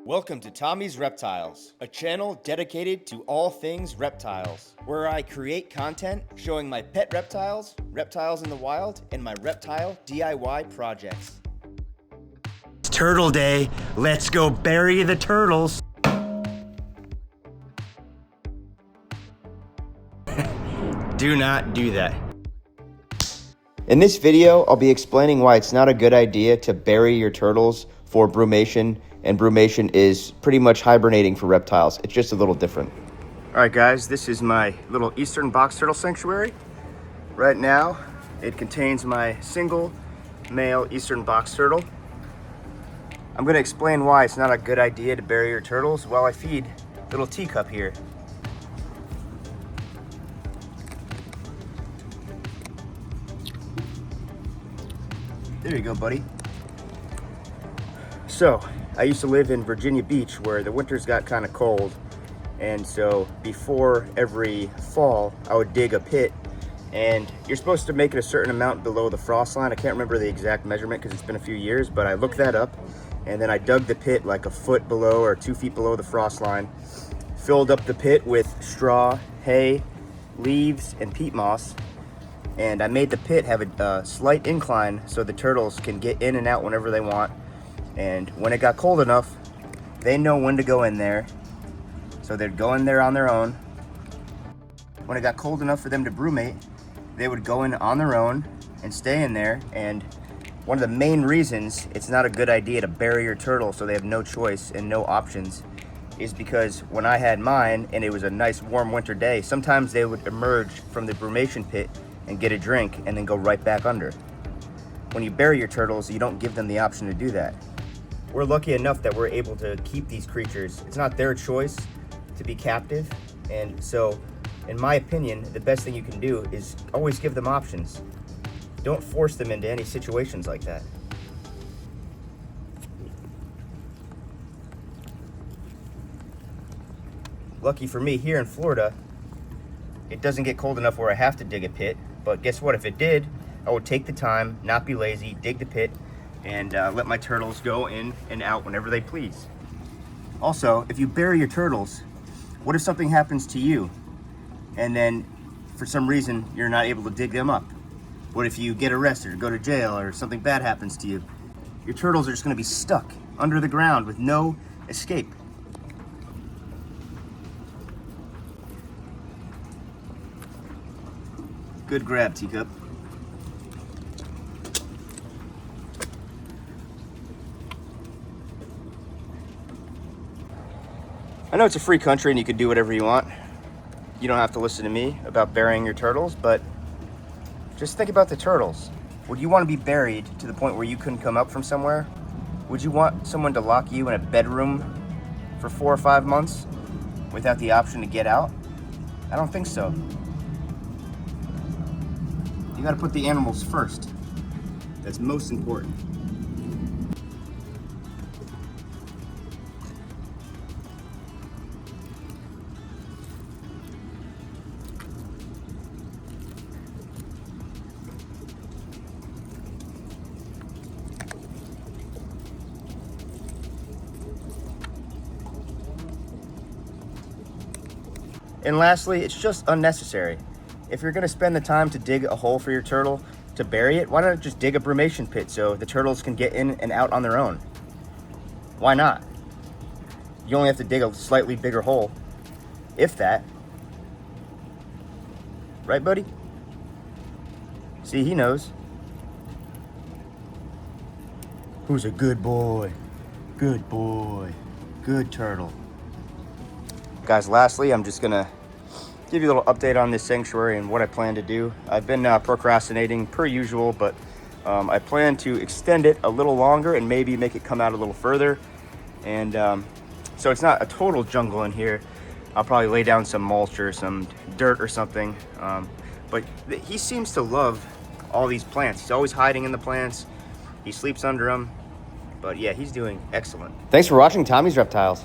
Welcome to Tommy's Reptiles, a channel dedicated to all things reptiles, where I create content showing my pet reptiles, reptiles in the wild, and my reptile DIY projects. It's Turtle Day. Let's go bury the turtles. Do not do that. In this video, I'll be explaining why it's not a good idea to bury your turtles for brumation, and brumation is pretty much hibernating for reptiles. It's just a little different. All right, guys, this is my little eastern box turtle sanctuary. Right now, it contains my single male eastern box turtle. I'm gonna explain why it's not a good idea to bury your turtles while I feed little teacup here. There you go, buddy. So, I used to live in Virginia Beach where the winters got kind of cold. And so before every fall, I would dig a pit, and you're supposed to make it a certain amount below the frost line. I can't remember the exact measurement because it's been a few years, but I looked that up. And then I dug the pit like a foot below or 2 feet below the frost line, filled up the pit with straw, hay, leaves, and peat moss. And I made the pit have a slight incline so the turtles can get in and out whenever they want. And when it got cold enough, they know when to go in there. So they'd go in there on their own. When it got cold enough for them to brumate, they would go in on their own and stay in there. And one of the main reasons it's not a good idea to bury your turtle so they have no choice and no options is because when I had mine and it was a nice warm winter day, sometimes they would emerge from the brumation pit and get a drink and then go right back under. When you bury your turtles, you don't give them the option to do that. We're lucky enough that we're able to keep these creatures. It's not their choice to be captive. And so, in my opinion, the best thing you can do is always give them options. Don't force them into any situations like that. Lucky for me, here in Florida, it doesn't get cold enough where I have to dig a pit. But guess what? If it did, I would take the time, not be lazy, dig the pit, and let my turtles go in and out whenever they please. Also, if you bury your turtles, what if something happens to you and then for some reason you're not able to dig them up? What if you get arrested or go to jail or something bad happens to you? Your turtles are just going to be stuck under the ground with no escape. Good grab, Teacup. I know it's a free country and you can do whatever you want. You don't have to listen to me about burying your turtles, but just think about the turtles. Would you want to be buried to the point where you couldn't come up from somewhere? Would you want someone to lock you in a bedroom for 4 or 5 months without the option to get out? I don't think so. You gotta put the animals first. That's most important. And lastly, it's just unnecessary. If you're gonna spend the time to dig a hole for your turtle to bury it, why not just dig a brumation pit so the turtles can get in and out on their own? Why not? You only have to dig a slightly bigger hole, if that. Right, buddy? See, he knows. Who's a good boy? Good boy. Good turtle. Guys, lastly, I'm just gonna give you a little update on this sanctuary and what I plan to do. I've been procrastinating per usual, but I plan to extend it a little longer and maybe make it come out a little further. And so it's not a total jungle in here. I'll probably lay down some mulch or some dirt or something. But he seems to love all these plants. He's always hiding in the plants. He sleeps under them. But yeah, he's doing excellent. Thanks for watching Tommy's Reptiles.